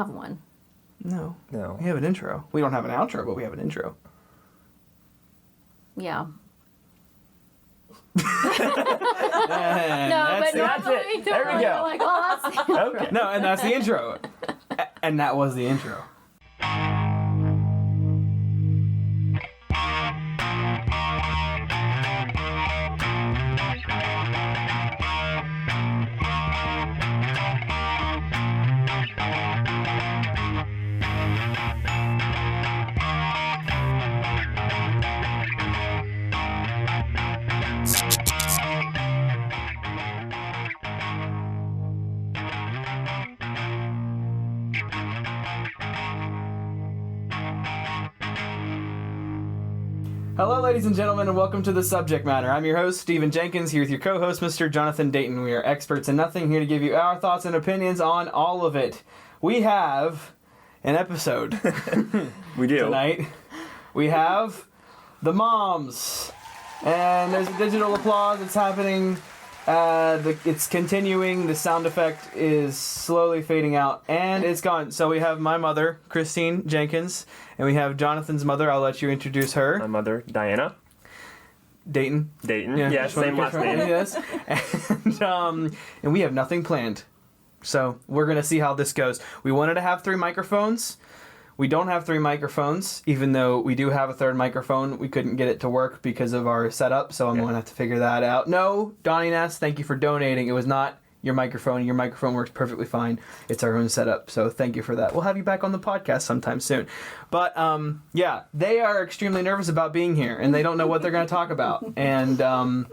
have one. No. No. We have an intro. We don't have an outro, but we have an intro. Yeah. And But that's it. normally There we go. like, oh, that's the intro. Okay. No, and that's the intro. And that was the intro. Hello, ladies and gentlemen, and welcome to The Subject Matter. I'm your host, Stephen Jenkins, here with your co-host, Mr. Jonathan Dayton. We are experts in nothing, here to give you our thoughts and opinions on all of it. We have an episode We do. tonight. We have the moms, and there's a digital applause that's happening. It's continuing. The sound effect is slowly fading out, and it's gone. So we have my mother, Christine Jenkins, and we have Jonathan's mother. I'll let you introduce her. My mother, Diana. Dayton. Dayton. Yeah, Yeah, just wanna same get last her- name. Yes. And we have nothing planned. So we're going to see how this goes. We wanted to have 3 microphones. We don't have 3 microphones, even though we do have a third microphone. We couldn't get it to work because of our setup, so I'm going to have to figure that out. No, Donnie Ness, thank you for donating. It was not your microphone. Your microphone works perfectly fine. It's our own setup, so thank you for that. We'll have you back on the podcast sometime soon. But, yeah, they are extremely nervous about being here, and they don't know what they're going to talk about. And,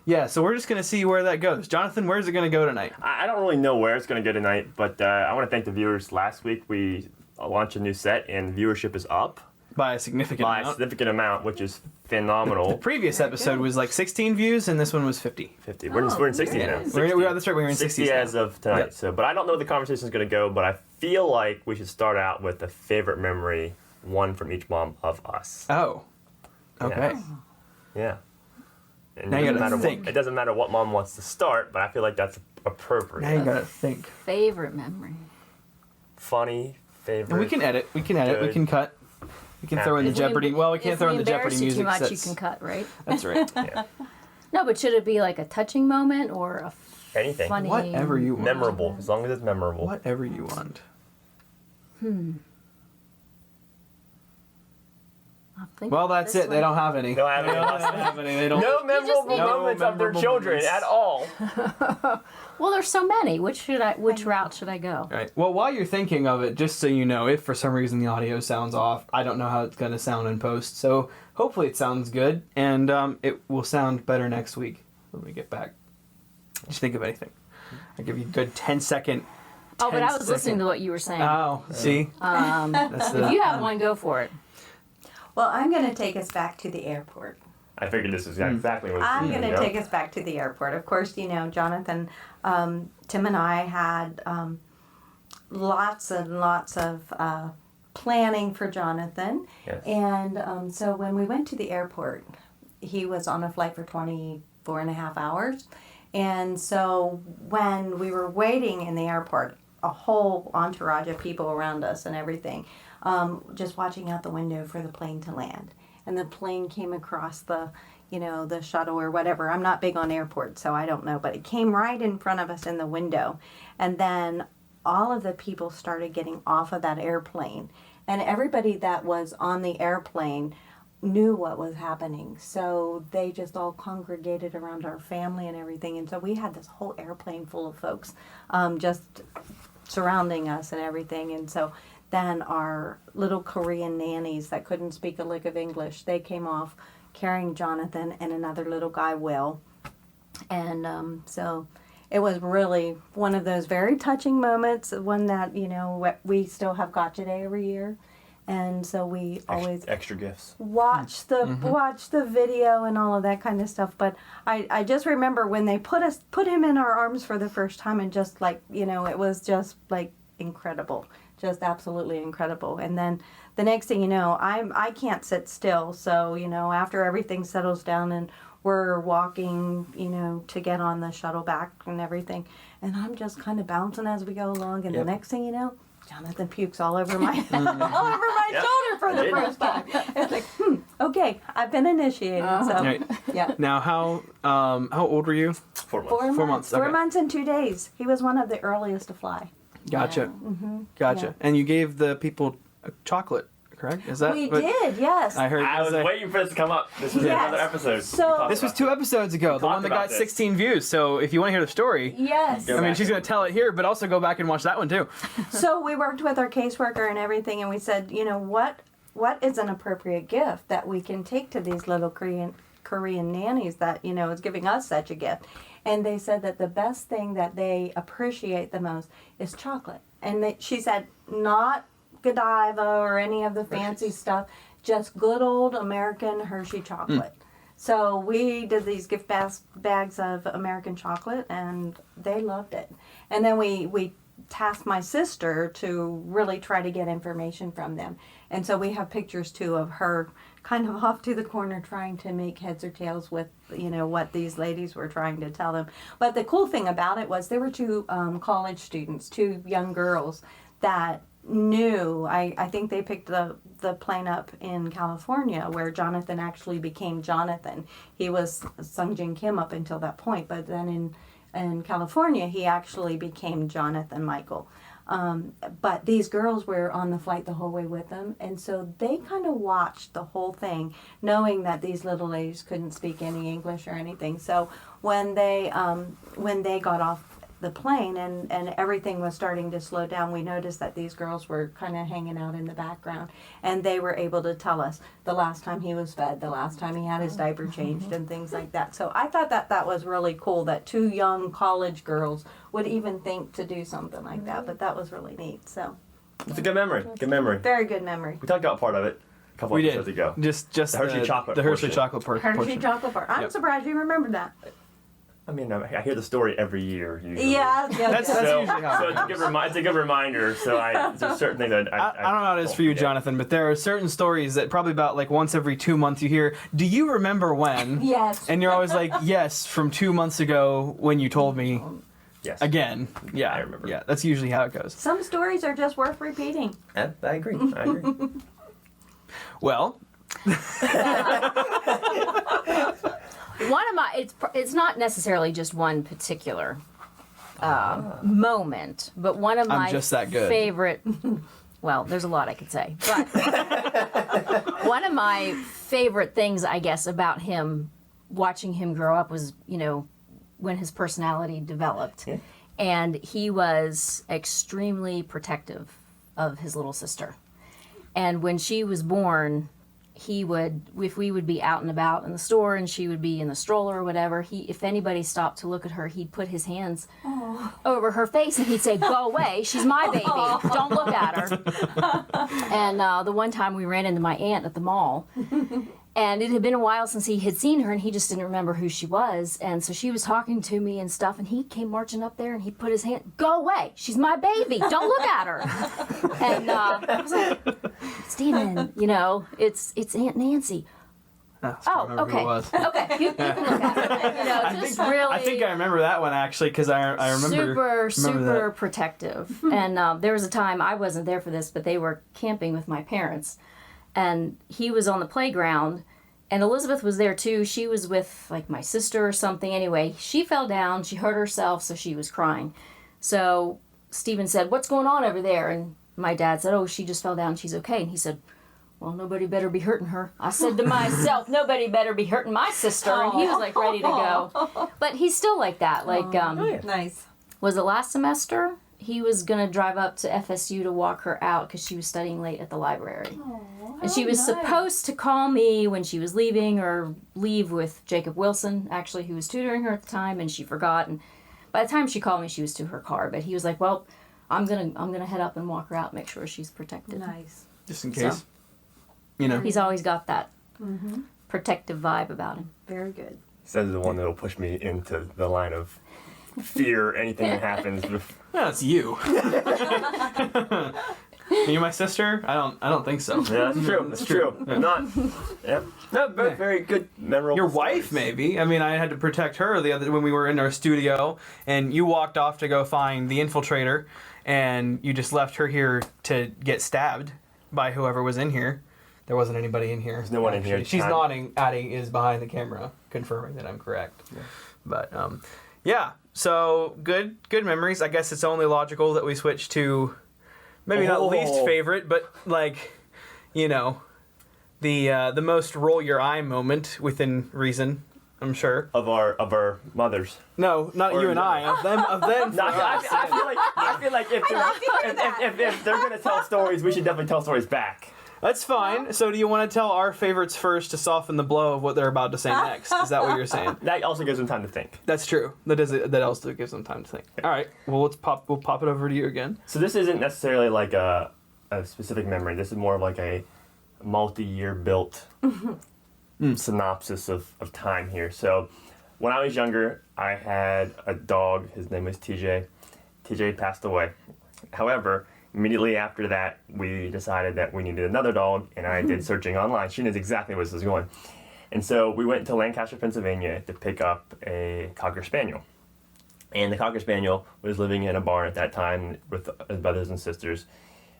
yeah, so we're just going to see where that goes. Jonathan, where's it going to go tonight? I don't really know where it's going to go tonight, but I want to thank the viewers. Last week we launched a new set, and viewership is up By a significant by a amount. significant amount, which is phenomenal. Previous episode was like 16 views, and this one was 50. 50. We're in 60 now. nice. 60. That's right, we're in 60 60s now. as of tonight. Yep. So, but I don't know where the conversation is going to go, but I feel like we should start out with a favorite memory, one from each mom of us. Oh. Okay. Yeah. And Now it you doesn't gotta matter think. It doesn't matter what mom wants to start, but I feel like that's appropriate. Now you gotta think. Favorite memory. Funny, favorite. And we can edit. We can Good. cut. We can throw in the If we- Jeopardy. Well, we can't if throw in we the Jeopardy embarrass you music. too much, you That's- can cut, right? That's right. Yeah. No, but should it be like a touching moment or a Anything. funny? Whatever you want. Memorable, as long as it's memorable. Whatever you want. I'll think Well, about that's this it. They one. don't have any. They don't have any. They don't have any. They don't. No just memorable need- moments of their memorable children moments. at all. Well, there's so many. Which route should I go? Right. Well, while you're thinking of it, just so you know, if for some reason the audio sounds off, I don't know how it's going to sound in post. So hopefully it sounds good, and it will sound better next week when we get back. Just think of anything. I'll give you a good 10-second. Oh, but I was listening to what you were saying. Oh, see? That's If you have one, go for it. Well, I'm going to take us back to the airport. I figured this was exactly what I'm was going to take us back to the airport. Of course, you know, Jonathan, Tim and I had lots and lots of planning for Jonathan. Yes. And so when we went to the airport, he was on a flight for 24 and a half hours. And so when we were waiting in the airport, a whole entourage of people around us and everything, just watching out the window for the plane to land. And the plane came across the shuttle or whatever. I'm not big on airports, so I don't know. But it came right in front of us in the window. And then all of the people started getting off of that airplane. And everybody that was on the airplane knew what was happening. So they just all congregated around our family and everything. And so we had this whole airplane full of folks just surrounding us and everything. And so then our little Korean nannies that couldn't speak a lick of English, they came off carrying Jonathan and another little guy, Will. And so it was really one of those very touching moments, one that, you know, we still have Gotcha Day every year. And so we always extra gifts. watch the video and all of that kind of stuff. But I just remember when they put him in our arms for the first time, and just like, you know, it was just like incredible, just absolutely incredible. And then the next thing you know, I can't sit still. So, you know, after everything settles down and we're walking, you know, to get on the shuttle back and everything, and I'm just kind of bouncing as we go along. And Yep. the next thing you know, Jonathan pukes all over my all over my shoulder for the first time. It's like, okay, I've been initiated. So Right. yeah. Now, how old were you? 4 months. 4 months. 4 Okay. months and 2 days. He was one of the earliest to fly. Gotcha. Gotcha. Yeah. And you gave the people chocolate, correct? Is that We what- did, yes. I heard. I was waiting for this to come up. This was Yes. another episode. So- This was 2 episodes ago. The one talked that about got this. 16 views. So if you want to hear the story, Yes. Go I mean, back. she's going to tell it here, but also go back and watch that one too. So we worked with our caseworker and everything, and we said, what is an appropriate gift that we can take to these little Korean nannies that is giving us such a gift? And they said that the best thing that they appreciate the most is chocolate. And she said, not Godiva or any of the fancy stuff, just good old American Hershey chocolate. So we did these gift bags of American chocolate, and they loved it. And then we tasked my sister to really try to get information from them. And so we have pictures too of her kind of off to the corner trying to make heads or tails with what these ladies were trying to tell them. But the cool thing about it was there were 2 college students, 2 young girls that knew. I think they picked the plane up in California where Jonathan actually became Jonathan. He was Sung Jin Kim up until that point, but then in California he actually became Jonathan Michael. But these girls were on the flight the whole way with them, and so they kind of watched the whole thing, knowing that these little ladies couldn't speak any English or anything. So when they got off the plane and everything was starting to slow down, we noticed that these girls were kind of hanging out in the background, and they were able to tell us the last time he was fed, the last time he had his diaper changed, and things like that. So I thought that was really cool that 2 young college girls would even think to do something like that, but that was really neat. So It's a good memory. Good memory. very good memory. We talked about part of it a couple We episodes did. ago. Just The Hershey chocolate The Hershey portion. chocolate portion. Hershey chocolate bar. I'm Yep. surprised you remembered that. I mean, I hear the story every year. Usually. Yeah. That's So, usually how so it it's a goes. it's a good reminder. So there's a certain thing that I don't know how it is for you, forget. Jonathan, but there are certain stories that probably about like once every 2 months you hear, do you remember when? Yes. And you're always like, yes, from 2 months ago when you told me Yes. again. Yeah, I remember. Yeah, that's usually how it goes. Some stories are just worth repeating. I agree. I agree. Well, One of my it's not necessarily just one particular moment, but one of I'm my just that good. favorite. Well, there's a lot I could say, but one of my favorite things, I guess, about him, watching him grow up was when his personality developed, and he was extremely protective of his little sister, and when she was born, if we would be out and about in the store and she would be in the stroller or whatever, if anybody stopped to look at her, he'd put his hands over her face and he'd say, "Go away, she's my baby, don't look at her." And the one time we ran into my aunt at the mall, and it had been a while since he had seen her, and he just didn't remember who she was, and so she was talking to me and stuff, and he came marching up there and he put his hand, "Go away, she's my baby, don't look at her." And I was like, "Stephen, it's Aunt Nancy." I Oh, remember who okay. it was. Okay, you can look at her. Just really. I think I remember that one actually because I remember. Super protective. And there was a time, I wasn't there for this, but they were camping with my parents, and he was on the playground, and Elizabeth was there too. She was with like my sister or something. Anyway, she fell down, she hurt herself, so she was crying. So Stephen said, "What's going on over there?" And my dad said, "Oh, she just fell down, she's okay." And he said, "Well, nobody better be hurting her." I said to myself, "Nobody better be hurting my sister." And he was like ready to go. But he's still like that. Like, Nice. was it last semester? He was going to drive up to FSU to walk her out because she was studying late at the library. And she was supposed to call me when she was leaving or leave with Jacob Wilson, actually, who was tutoring her at the time, and she forgot. And by the time she called me, she was to her car. But he was like, "Well, I'm gonna head up and walk her out, make sure she's protected." Nice. Just in case. So, he's always got that protective vibe about him. Very good. Says the one that'll push me into the line of fear. Anything that happens. No, it's you. Are you my sister? I don't think so. Yeah, that's true. That's true. Not. Yeah. No, but very good, memorable. Your wife, stories. maybe. I mean, I had to protect her when we were in our studio, and you walked off to go find the infiltrator, and you just left her here to get stabbed by whoever was in here. There wasn't anybody in here. There's no one in here. She's nodding. Addie is behind the camera, confirming that I'm correct. Yeah. But yeah. So good memories. I guess it's only logical that we switch to maybe not least favorite, but like, you know, the most roll your eye moment within reason. I'm sure of our mothers. No, not Or you and I. Of them. No, I feel like if they're gonna tell stories, we should definitely tell stories back. That's fine. So do you want to tell our favorites first to soften the blow of what they're about to say next? Is that what you're saying? That also gives them time to think. That's true. That also gives them time to think. All right. Well, we'll pop it over to you again. So this isn't necessarily like a specific memory. This is more of like a multi-year built synopsis of time here. So when I was younger, I had a dog. His name was TJ. TJ passed away. However, immediately after that, we decided that we needed another dog, and I did searching online. She knows exactly where this is going. And so we went to Lancaster, Pennsylvania to pick up a Cocker Spaniel. And the Cocker Spaniel was living in a barn at that time with his brothers and sisters.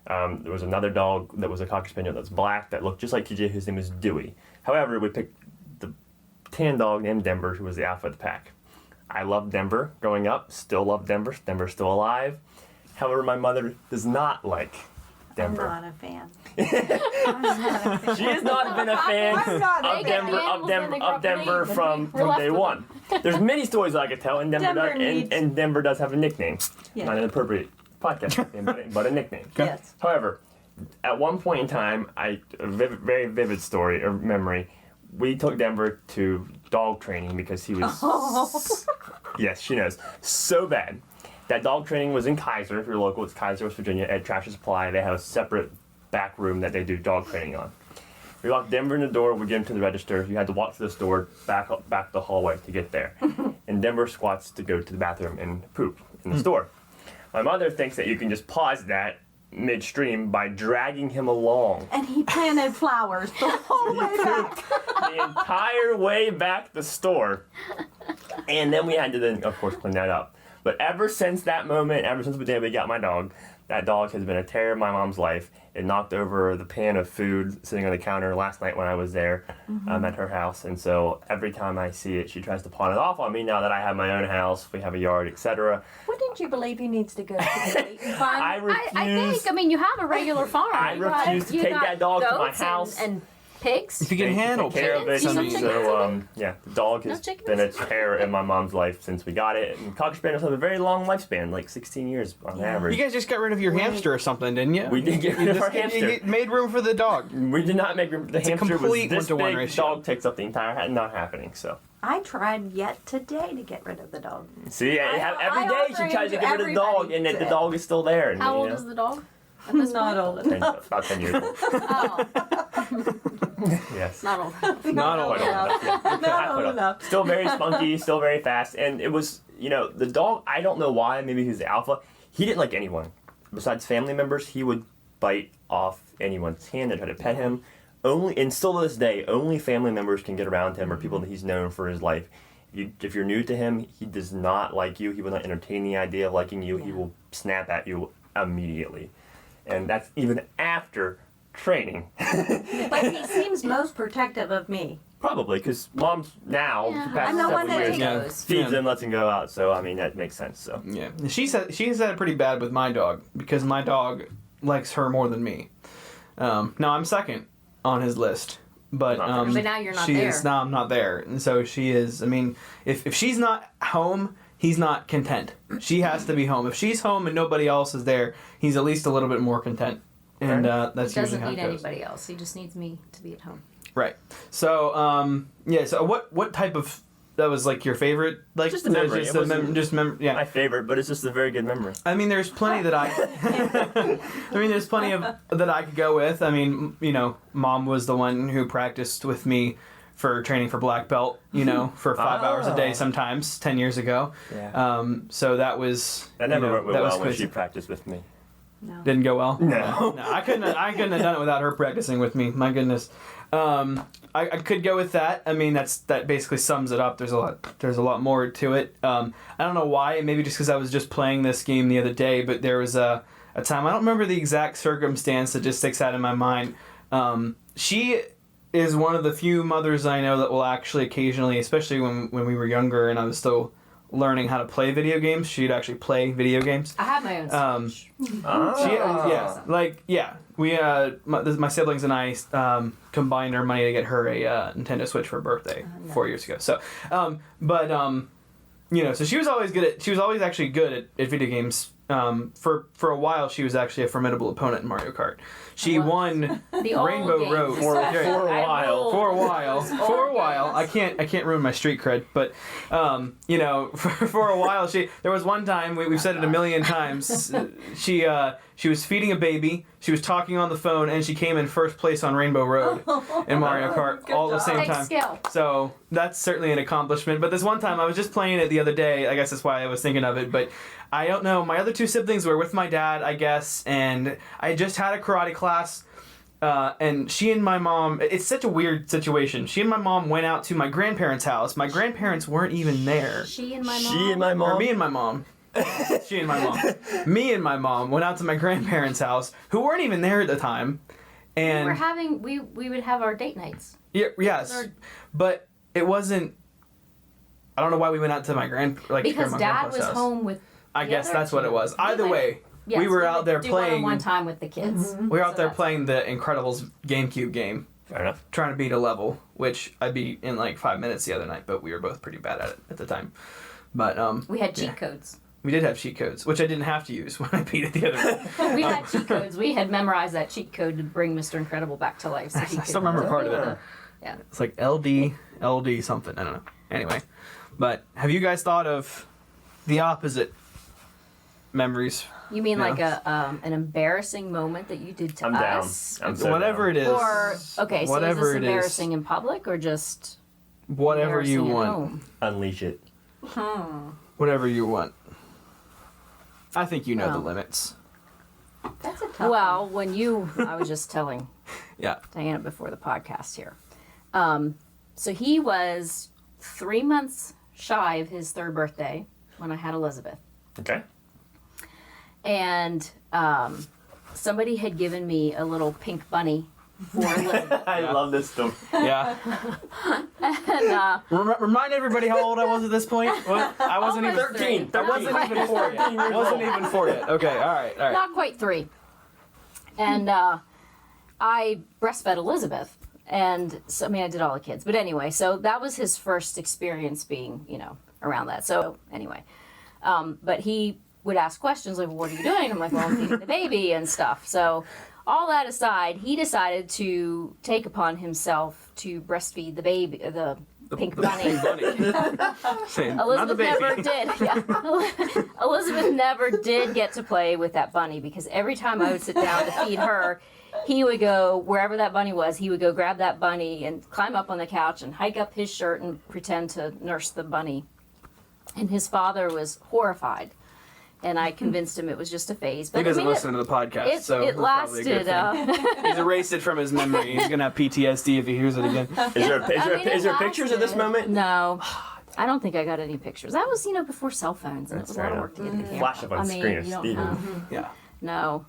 There was another dog that was a Cocker Spaniel that's black that looked just like TJ, whose name was Dewey. However, we picked the tan dog named Denver, who was the alpha of the pack. I loved Denver growing up, still love Denver. Denver's still alive. However, my mother does not like Denver. I'm not a fan. She has not been a fan of Denver from day one. There's many stories that I could tell, and Denver does have a nickname. Yeah. Not an appropriate podcast name, but a nickname. Yes. However, at one point in time, a very vivid story or memory. We took Denver to dog training because he was. Yes, she knows. So bad. That dog training was in Kaiser. If you're local, it's Kaiser, West Virginia, at Tractor Supply. They have a separate back room that they do dog training on. We locked Denver in the door. We get him to the register. You had to walk to the store, back the hallway to get there. And Denver squats to go to the bathroom and poop in the store. My mother thinks that you can just pause that midstream by dragging him along. And he planted flowers the whole way back. The entire way back the store. And then we had to then, of course, clean that up. But ever since that moment, ever since the day we got my dog, that dog has been a terror in my mom's life. It knocked over the pan of food sitting on the counter last night when I was there at her house. And so every time I see it, she tries to pawn it off on me now that I have my own house, we have a yard, etc. What did you believe he needs to go to the Dayton farm? I refuse. I think, you have a regular farm. I refuse to take that dog to my house. And pigs. If you can handle take care of it. chickens. So yeah, the dog has chickens? been a terror in my mom's life since we got it. And Cocker Spaniels have a very long lifespan, like 16 years on average. You guys just got rid of your hamster or something, didn't you? We did get rid of our hamster. You made room for the dog. We did not make room. The It's a hamster was complete this big. 1-to-1 ratio. Dog takes up the entire. Not happening. So I tried yet today to get rid of the dog. see, every I day offer she him tries to to get rid of the dog, and the dog is still there. And, How you old know, is the dog? Not old enough. About 10 years old. Oh, Yes. not old. Not old Quite old enough. enough. Yeah. Not old enough. Still very spunky, still very fast, and it was, the dog. I don't know why. Maybe he was the alpha. He didn't like anyone besides family members. He would bite off anyone's hand and try to pet him. And still to this day, only family members can get around him or people that he's known for his life. If you're new to him, he does not like you. He will not entertain the idea of liking you. He will snap at you immediately, and that's even after training. But he seems most protective of me. Probably, because mom's now, Yeah. the past I'm the one several that years, goes. feeds Yeah. him, lets him go out. So, I mean, that makes sense. So, Yeah, she's had it pretty bad with my dog because my dog likes her more than me. Now I'm second on his list, but But now you're not she there. is now I'm not there, and so she is. I mean, if she's not home, he's not content. She has to be home. If she's home and nobody else is there, he's at least a little bit more content, and that's He usually doesn't how it need goes. anybody else. He just needs me to be at home. Right. So yeah. So what type of that was like your favorite? Like Just a memory. Just It wasn't yeah. my favorite, but it's just a very good memory. I mean, there's plenty that there's plenty of that I could go with. I mean, Mom was the one who practiced with me for training for black belt. For 5 hours a day sometimes 10 years ago. Yeah. So that was That never you know, went that well was when crazy. she practiced with me. No. Didn't go well? No. No, I couldn't have done it without her practicing with me. My goodness. I could go with that. I mean, that basically sums it up. There's a lot more to it. I don't know why. Maybe just because I was just playing this game the other day, but there was a time, I don't remember the exact circumstance that just sticks out in my mind. She is one of the few mothers I know that will actually occasionally, especially when we were younger and I was still learning how to play video games, she'd actually play video games. I have my own Switch. My siblings and I combined our money to get her a Nintendo Switch for her birthday 4 years ago. So, so she was always actually good at video games. For a while, she was actually a formidable opponent in Mario Kart. She won The old Rainbow games, Road for a especially. while. for a while. Those For a old while, games. I can't ruin my street cred, but for a while, there was one time we've said it a million times. She was feeding a baby. She was talking on the phone, and she came in first place on Rainbow Road in Mario Kart all at the same Big time. skill. So that's certainly an accomplishment. But this one time, I was just playing it the other day. I guess that's why I was thinking of it. But I don't know. My other two siblings were with my dad, I guess, and I just had a karate class. And she and my mom, it's such a weird situation. She and my mom went out to my grandparents' house. My grandparents weren't even there. She and my mom. She and my Or mom. me and my mom. She and my mom. Me and my mom went out to my grandparents' house, who weren't even there at the time. And we would have our date nights. yes, but it wasn't. I don't know why we went out to my Because my Dad grandpa's was house. home with. I the guess other that's what two. it was. Either went- way, yes, we were out there would do playing. one time with the kids. We were out So there that's- playing the Incredibles GameCube game, Fair enough. trying to beat a level, which I beat in like 5 minutes the other night. But we were both pretty bad at it at the time. But We had cheat yeah. codes. We did have cheat codes, which I didn't have to use when I beat it the other night. We had cheat codes. We had memorized that cheat code to bring Mr. Incredible back to life. So he I could still remember part of it. Yeah. It's like LD something. I don't know. Anyway, but have you guys thought of the opposite memories? You mean Yeah. like an embarrassing moment that you did to I'm down. us? I'm so Whatever down. it is. Or okay, so Whatever is this it is. embarrassing in public or just Whatever you embarrassing at want. home? Unleash it. Whatever you want. I think you know the Well. limits. That's a tough Well, I was just telling Yeah. Diana before the podcast here. So he was 3 months shy of his third birthday when I had Elizabeth. Okay. And somebody had given me a little pink bunny for Elizabeth. I love this story. Yeah. And, Remind everybody how old I was at this point. I wasn't even Almost 13. three. I wasn't even 4 yet. I wasn't even 4 yet. Okay. All right. Not quite 3. And I breastfed Elizabeth. And so, I mean, I did all the kids. But anyway, so that was his first experience being, around that. So anyway, but he would ask questions like, well, what are you doing? I'm like, well, I'm feeding the baby and stuff. So all that aside, he decided to take upon himself to breastfeed the baby, the pink bunny. Elizabeth never did. Yeah. Elizabeth never did get to play with that bunny because every time I would sit down to feed her, he would go wherever that bunny was. He would go grab that bunny and climb up on the couch and hike up his shirt and pretend to nurse the bunny. And his father was horrified. And I convinced him it was just a phase. But He doesn't I mean, listen to the podcast, It, so it that's probably a good lasted. thing. He's erased it from his memory. He's gonna have PTSD if he hears it again. Is there pictures of this moment? No. I don't think I got any pictures. That was, before cell phones, and it was a lot of work to get the camera. Flash up on screen of you don't Steven. know. Yeah. No.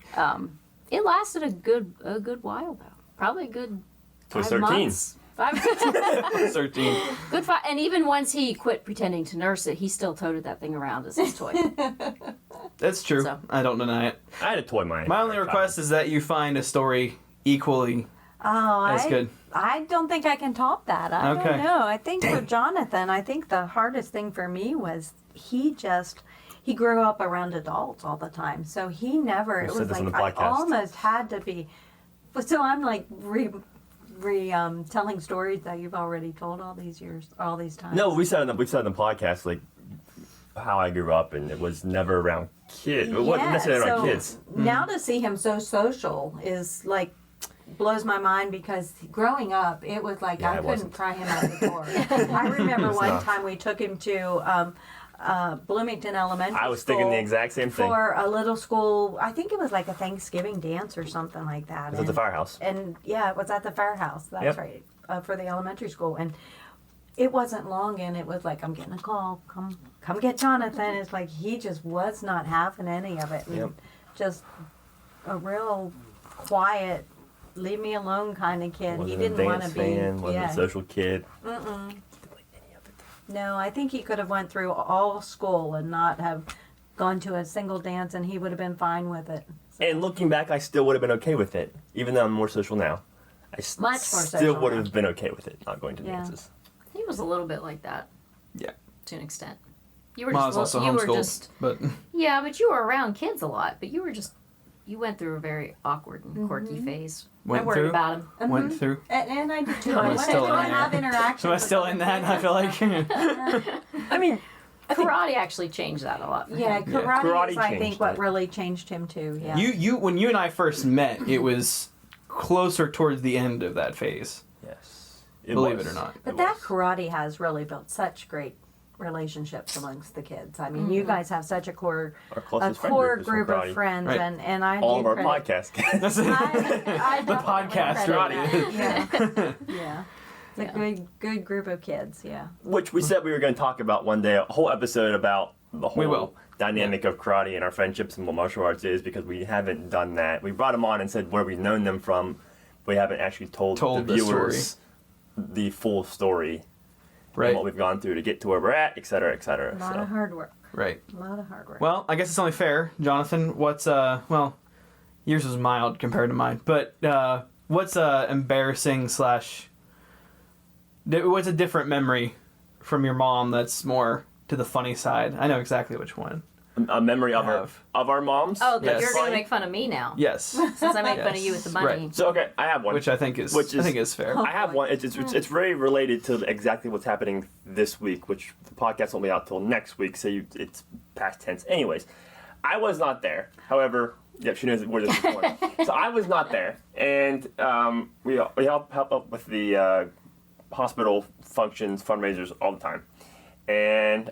It lasted a good while though. Probably a good So it's 5 13. months. 13. Good 5. And even once he quit pretending to nurse it, he still toted that thing around as his toy. That's true. So. I don't deny it. I had a toy mine. My only request is that you find a story equally as good. I don't think I can top that. I Okay. don't know. I think for Jonathan, I think the hardest thing for me was he grew up around adults all the time. So he never, We it said was this on like, the I podcast. almost had to be, so I'm like telling stories that you've already told all these years, all these times. No, we said on the podcast like how I grew up, and it was never around kids. It wasn't necessarily around kids. Now to see him so social is like blows my mind because growing up it was like Yeah, I it couldn't wasn't. pry him out the door. I remember one not. time we took him to Bloomington Elementary I was School thinking the exact same thing. for a little school. I think it was like a Thanksgiving dance or something like that. It was at the firehouse. And yeah, it was at the firehouse. That's Yep. right, for the elementary school. And it wasn't long, and it was like, I'm getting a call. Come get Jonathan. It's like he just was not having any of it. And Yep. just a real quiet, leave me alone kind of kid. Wasn't He a didn't want to dance be. fan, wasn't a social kid. No, I think he could have went through all school and not have gone to a single dance, and he would have been fine with it. And looking back, I still would have been okay with it, even though I'm more social now. I Much more still social would now. have been okay with it, not going to Yeah. dances. He was a little bit like that Yeah. to an extent. You were Well, I just was also you were homeschooled, just but yeah, but you were around kids a lot. But you went through a very awkward and quirky phase. I Went worried through? about him. went through. And I did too. Am I I wanted still to in there? have interaction. Am I with still other in that? kids. I feel like I mean, Karate actually changed that a lot. For Yeah, him. karate, Karate is, I changed think, what it. really changed him too. Yeah. you when you and I first met, it was closer towards the end of that phase. yes. Believe it or not. But that karate has really built such great relationships amongst the kids. I mean, you guys have such a core, Our closest friend core group is from group of karate. friends, Right. and I All do of our credit- podcasts. That's it. I The podcast karate. karate. Yeah, yeah. It's Yeah. a good group of kids. Yeah. Which we said we were going to talk about one day, a whole episode about the We whole will. dynamic of karate and our friendships and what martial arts is, because we haven't done that. We brought them on and said where we've known them from. We haven't actually told the the story. viewers the full story Right. and what we've gone through to get to where we're at, et cetera, et cetera. A lot So, of hard work. Right. A lot of hard work. Well, I guess it's only fair, Jonathan. What's well, yours was mild compared to mine, but what's embarrassing slash what's a different memory from your mom that's more to the funny side? I know exactly which one. a memory of Have. our moms. Oh, that Yes. you're gonna make fun of me now. Yes. Since I make fun of you with the money. Right. So okay, I have one. Which I think is fair. I have one. It's very related to exactly what's happening this week, which the podcast won't be out till next week, so it's past tense. Anyways, I was not there. However, yeah, she knows where this is going. So I was not there, and we help up with the hospital functions, fundraisers all the time. And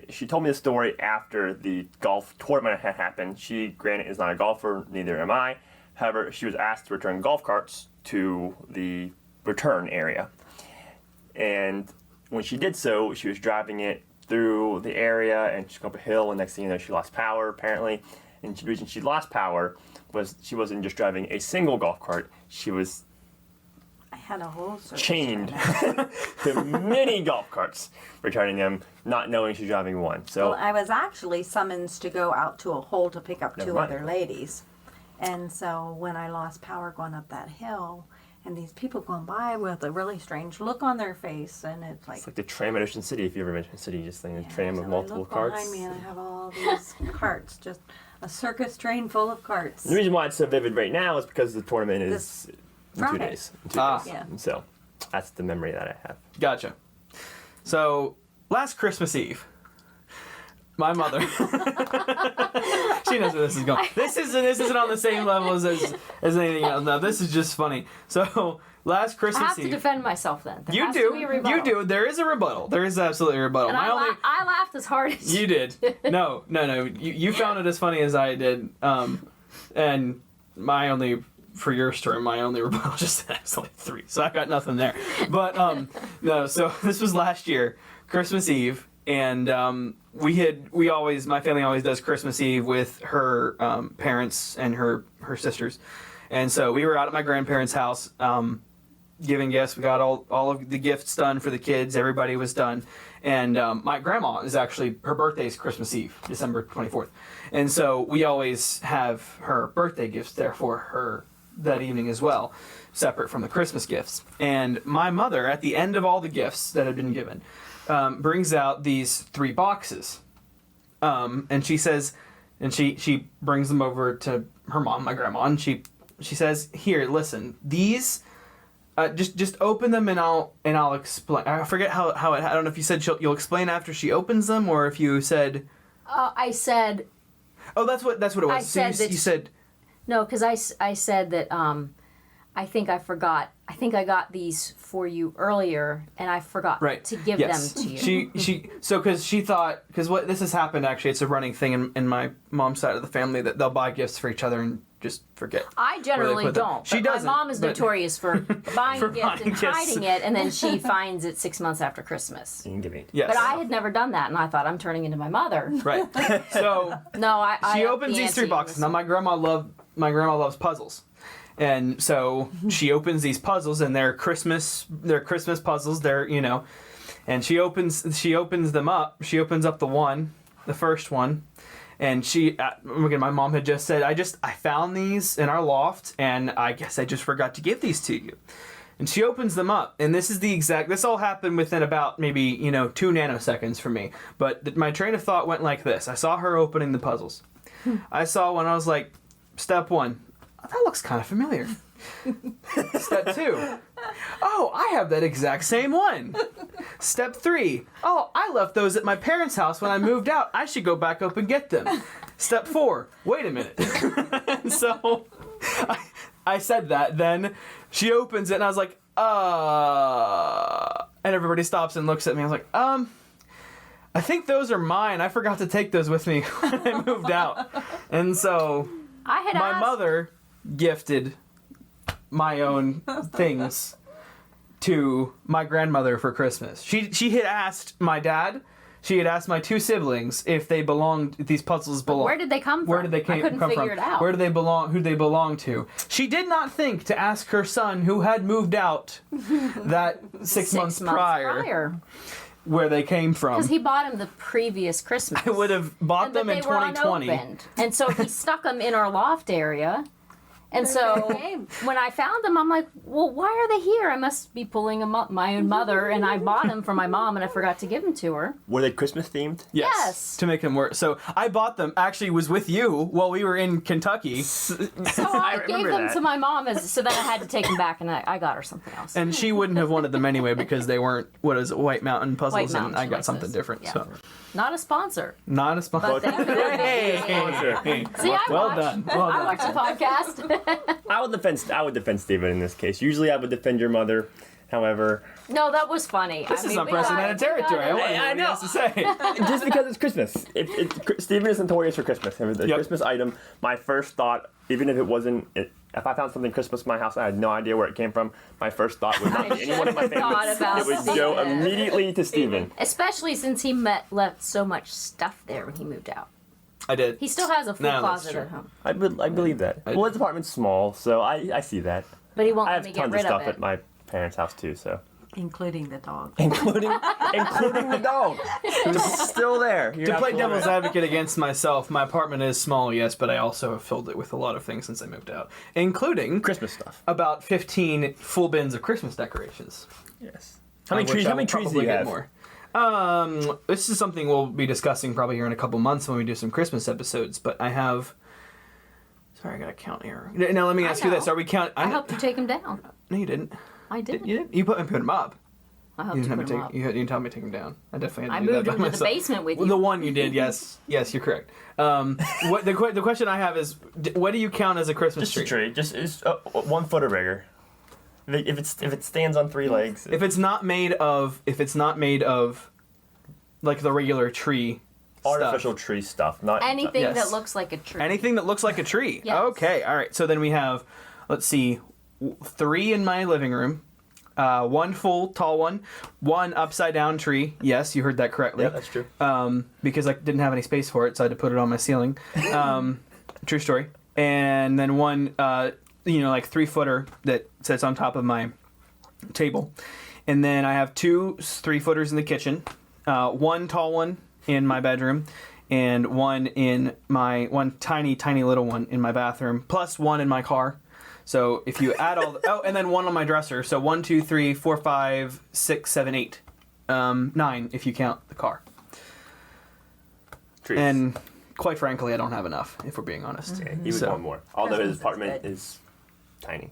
she told me the story after the golf tournament had happened. She, granted, is not a golfer, neither am I. However, she was asked to return golf carts to the return area. And when she did so, she was driving it through the area and she went up a hill, and next thing you know, she lost power, apparently. And the reason she lost power was she wasn't just driving a single golf cart, she was I had a whole service chained trying to many golf carts, returning them, not knowing she's driving one. So Well, I was actually summoned to go out to a hole to pick up Never two mind. other ladies. And so when I lost power going up that hill, and these people going by with a really strange look on their face, and it's like, it's like the tram at Ocean City. If you ever been to Ocean City, you just think a yeah, tram so with I multiple look carts. behind me, and I have all these carts, just a circus train full of carts. The reason why it's so vivid right now is because the tournament is in 2 Friday. days. In 2 Ah. days. Yeah. And so that's the memory that I have. Gotcha. So last Christmas Eve, my mother. She knows where this is going. This isn't on the same level as anything else. No, this is just funny. So last I Christmas have to Eve. defend myself then. There You has do. to be a rebuttal. You do. There is a rebuttal. There is absolutely a rebuttal. And I laughed as hard as You did. No. You found it as funny as I did. And for your story, my only rebuttal just has only 3, so I got nothing there. But no. So this was last year, Christmas Eve, and my family always does Christmas Eve with her parents and her sisters, and so we were out at my grandparents' house. Giving gifts. We got all of the gifts done for the kids. Everybody was done. And my grandma is actually, her birthday's Christmas Eve, December 24th. And so we always have her birthday gifts there for her that evening as well, separate from the Christmas gifts. And my mother, at the end of all the gifts that had been given, brings out these 3 boxes. And she says, and she brings them over to her mom, my grandma, and she says, "Here, listen, these... just open them and I'll explain." I forget how it. I don't know if you said you'll explain after she opens them, or if you said. I said Oh, that's what it was. I So said that you said. no, because I said that I think I forgot. I think I got these for you earlier, and I forgot to give them to you. Because she thought, because what this has happened actually, it's a running thing in my mom's side of the family that they'll buy gifts for each other and just forget. I generally don't. She doesn't. My mom is notorious for buying a gift and hiding it, and then she finds it 6 months after Christmas. You can give me. Yes. But I had never done that, and I thought I'm turning into my mother. Right. So No, she opens these 3 boxes. Now my grandma loves puzzles. And so she opens these puzzles, and they're Christmas puzzles. They're, and she opens them up. She opens up the first one, and again, my mom had just said, I found these in our loft, and I guess I just forgot to give these to you. And she opens them up, and this all happened within about maybe 2 nanoseconds for me. But my train of thought went like this: I saw her opening the puzzles. I saw one. I was like, step 1. That looks kind of familiar. Step 2. Oh, I have that exact same one. Step 3. Oh, I left those at my parents' house when I moved out. I should go back up and get them. Step 4. Wait a minute. And so I said that. Then she opens it, and I was like, and everybody stops and looks at me. I was like, I think those are mine. I forgot to take those with me when I moved out. And so my mother gifted my own things to my grandmother for Christmas. She had asked my dad, she had asked my 2 siblings if these puzzles belong. Where did they come from? Where did they I couldn't figure it out. Where do they belong? Who they belong to? She did not think to ask her son, who had moved out that 6 months prior, where they came from. Because he bought him the previous Christmas. I would have bought them in 2020. Unopened. And so he stuck them in our loft area. And so when I found them, I'm like, well, why are they here? I must be pulling them up. My own mother, and I bought them for my mom, and I forgot to give them to her. Were they Christmas themed? Yes. To make them work. So I bought them, actually was with you while we were in Kentucky. So I gave them to my mom, so then I had to take them back, and I got her something else. And she wouldn't have wanted them anyway because they weren't, White Mountain puzzles, White Mountain, and I got like something this. different. Yeah. So Not a sponsor. not a sponsor. But thank you. Hey. See, I Well watch. done. Well I done. watch the podcast. I would defend Stephen in this case. Usually I would defend your mother. However, No, that was funny. This is unprecedented territory. I want to know what he has to say. just because it's Christmas. Stephen is notorious for Christmas. The Yep. Christmas item, my first thought, even if it wasn't, if I found something Christmas in my house, I had no idea where it came from, my first thought would not be anyone in my thought family. about It would go Stephen. immediately to Stephen. Especially since he left so much stuff there when he moved out. I did. He still has a full No, that's closet true. at home. I believe that. Well, his apartment's small, so I see that. But he won't I let have me get tons of rid stuff of at it. my parents' house too, so. Including the dog. Including the dog, who's still there. You're To play absolutely devil's right. advocate against myself, my apartment is small, yes, but I also have filled it with a lot of things since I moved out, including Christmas stuff. about 15 full bins of Christmas decorations. Yes. How many trees? Which I How many will trees do probably you get have? more. This is something we'll be discussing probably here in a couple months when we do some Christmas episodes. But I have. Sorry, I got to count here. Now let me ask you this: Are we count? I helped you take him down. No, you didn't. I did. You didn't. You put them up. I You helped you didn't, put have him me up. take, you didn't tell me to take them down. I definitely had to I do moved that him by to the myself. basement with you. The one you did, yes, yes, you're correct. What the question I have is, what do you count as a Christmas Just a tree? tree. Just it's 1 foot or bigger. If it stands on 3 legs. If it's not made of, like the regular tree. Artificial stuff. tree stuff, not Anything Yes. that looks like a tree. Anything that looks like a tree. Yes. Okay, all right. So then we have, let's see, 3 in my living room, 1 full tall one upside down tree. Yes, you heard that correctly. Yeah, that's true. Because I didn't have any space for it, so I had to put it on my ceiling. True story. And then one, like 3-footer that sits on top of my table. And then I have 2 3-footers in the kitchen, 1 tall one in my bedroom, and one tiny little one in my bathroom, plus 1 in my car. So if you add all, and then 1 on my dresser. So 1, 2, 3, 4, 5, 6, 7, 8, 9 if you count the car. Trees. And quite frankly, I don't have enough, if we're being honest. Yeah, he would So- want more. Although his Christmas is apartment good. is tiny.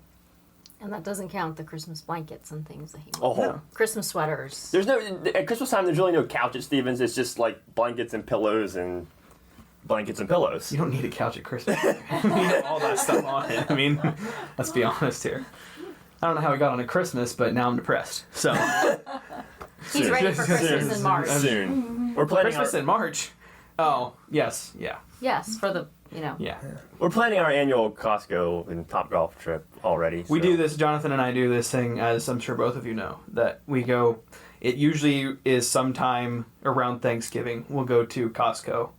And that doesn't count the Christmas blankets and things that he Oh, wants. Christmas sweaters. There's no at Christmas time. There's really no couch at Stevens. It's just like blankets and pillows and blankets and pillows. You don't need a couch at Christmas. You need all that stuff on it. I mean, let's be honest here. I don't know how we got on at Christmas, but now I'm depressed. So He's ready for Christmas in March. Soon. We're planning Christmas in March. Oh, yes, yeah, Yes, for the, you know. yeah. we're planning our annual Costco and Topgolf trip already. We so- do this, Jonathan and I do this thing, as I'm sure both of you know, that we go, it usually is sometime around Thanksgiving. We'll go to Costco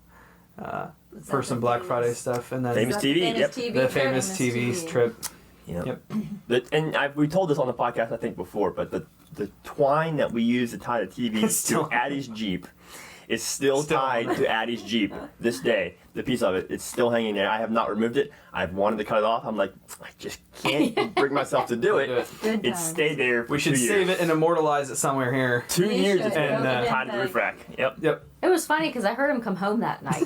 for some Black Friday stuff, and then Famous TV, yep. the famous TV's trip. Yep. We told this on the podcast, I think, before, but the twine that we use to tie the TV It's still- to Addie's Jeep is still tied to Addie's Jeep this day. The piece of it's still hanging there. I have not removed it. I've wanted to cut it off. I'm like, I just can't bring myself to do it. Good It times. stayed there for We should 2 years. save it and immortalize it somewhere here. 2 We years should. it's been And, tied to the roof rack. Yep. Yep. It was funny because I heard him come home that night.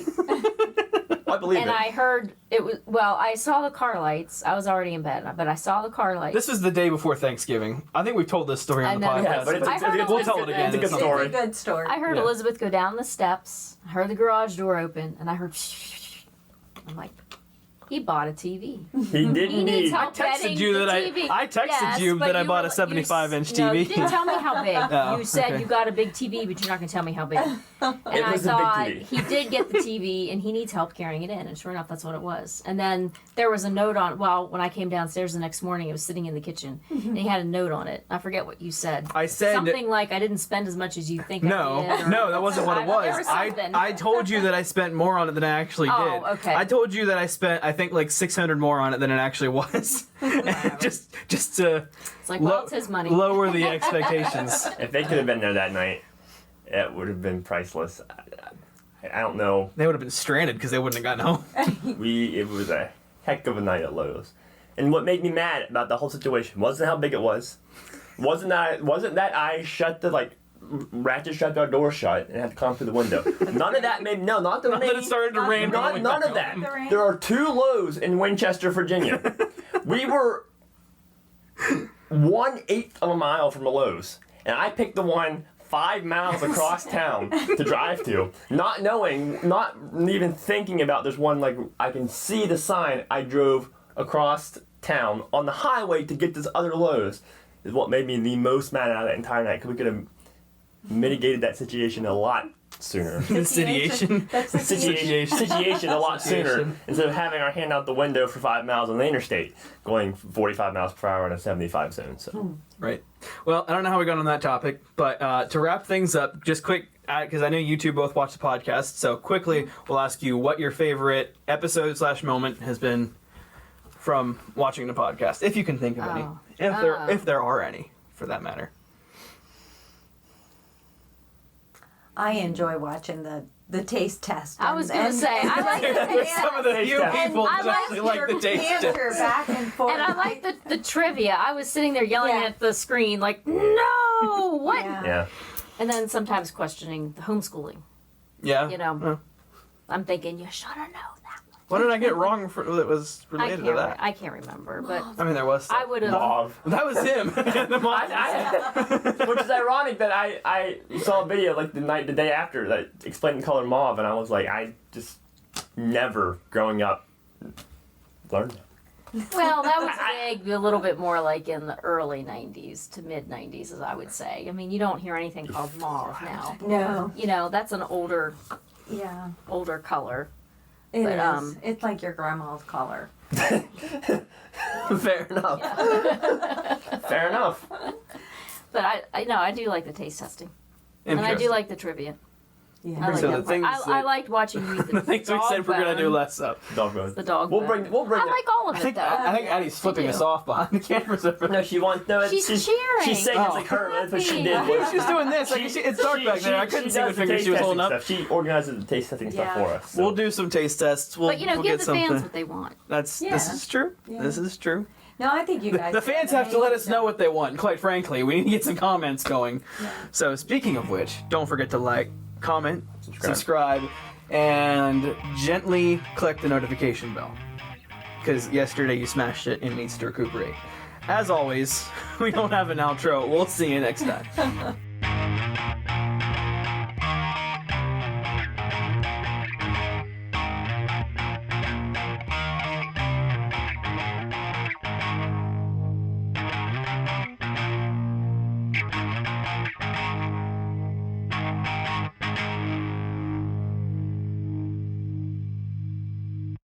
I believe And it. I heard it was, well, I saw the car lights. I was already in bed, but I saw the car lights. This was the day before Thanksgiving. I think we've told this story on the I know. podcast. Yeah, but it's I heard a good, it we'll tell it again. It's a good at some story. It's a good story. I heard Yeah. Elizabeth go down the steps. I heard the garage door open, and I heard. I'm like, he bought a TV. He did He needs indeed. help texted getting you the that TV. I texted Yes, you but that I you bought a were- 75-inch No, TV. you didn't tell me how big. Oh, You said okay. you got a big TV, but you're not going to tell me how big. And It I was a big thought TV. he did get the TV, and he needs help carrying it in. And sure enough, that's what it was. And then there was a note on. Well, when I came downstairs the next morning, it was sitting in the kitchen, and he had a note on it. I forget what you said. I said something like, "I didn't spend as much as you think." I No, did, or- no, that wasn't what it There was. something. I told you that I spent more on it than I actually did. Oh, okay. I told you that I spent, I think, like 600 more on it than it actually was. just to It's like, well, it's his money. lower the expectations. If they could have been there that night, it would have been priceless. I don't know. They would have been stranded because they wouldn't have gotten home. It was a heck of a night at Lowe's. And what made me mad about the whole situation wasn't how big it was. Wasn't that I shut the ratchet shut our door shut and had to climb through the window. None of that made not the Not that it started to rain. none of that. There are 2 Lowe's in Winchester, Virginia. We were 1/8 of a mile from a Lowe's, and I picked the one 5 miles across town to drive to, not knowing, not even thinking about this one. Like, I can see the sign. I drove across town on the highway to get this other Lowe's. Is what made me the most mad out of that entire night, because we could have mitigated that situation a lot sooner. Situation. That's the Situation a lot sooner, Situation. instead of having our hand out the window for 5 miles on the interstate, going 45 miles per hour in a 75 zone. So Right. Well, I don't know how we got on that topic, but to wrap things up, just quick, because I know you two both watch the podcast, so quickly we'll ask you what your favorite episode/moment has been from watching the podcast, if you can think of any, Oh. if there are any, for that matter. I enjoy watching the taste test. I was going to say, I like the There's taste some of the few And people I that like actually like the taste test. answer back and forth. And I like the trivia. I was sitting there yelling Yeah. at the screen like, no, what? Yeah. yeah, And then sometimes questioning the homeschooling. Yeah. You know, Uh, I'm thinking, you should have known that. what did I get wrong that was related to that? I can't remember, but I mean, there was. I would have. Mauve. That was him. The mom. Which is ironic that I saw a video like the day after that explained the color mauve, and I was like, I just never growing up learned that. Well, that was a little bit more like in the early 90s to mid 90s, as I would say. I mean, you don't hear anything called mauve now. No. You know, that's an older Yeah. color. It But, is. It's like your grandma's color. Fair enough. Fair enough. But I know I do like the taste testing, and I do like the trivia. Yeah. I like So that the part. things I that- liked watching you eat the The things we dog said we're gonna do bone. less of. Dog bone. The dog We'll bone. bring. We'll bring. I like all of it though. I think Addie's flipping do. us off behind the cameras over No, she wants. No, She's she's cheering. She's saying it's Oh. like her. That's what she did. Happy. was- She's doing this. Like, it's dark back there. I couldn't see what does the finger taste she was testing holding up. stuff. She organizes the taste testing stuff Yeah. for us. So. We'll do some taste tests. We'll, But you know, we'll give get the something. fans what they want. This Yeah. is true. Yeah. This is true. No, I think you guys. The did fans an have to let us amazing know job. what they want. Quite frankly, we need to get some comments going. Yeah. So speaking of which, don't forget to like, comment, Subscribe. subscribe, and gently click the notification bell. Because yesterday you smashed it and it needs to recuperate. As always, we don't have an outro. We'll see you next time.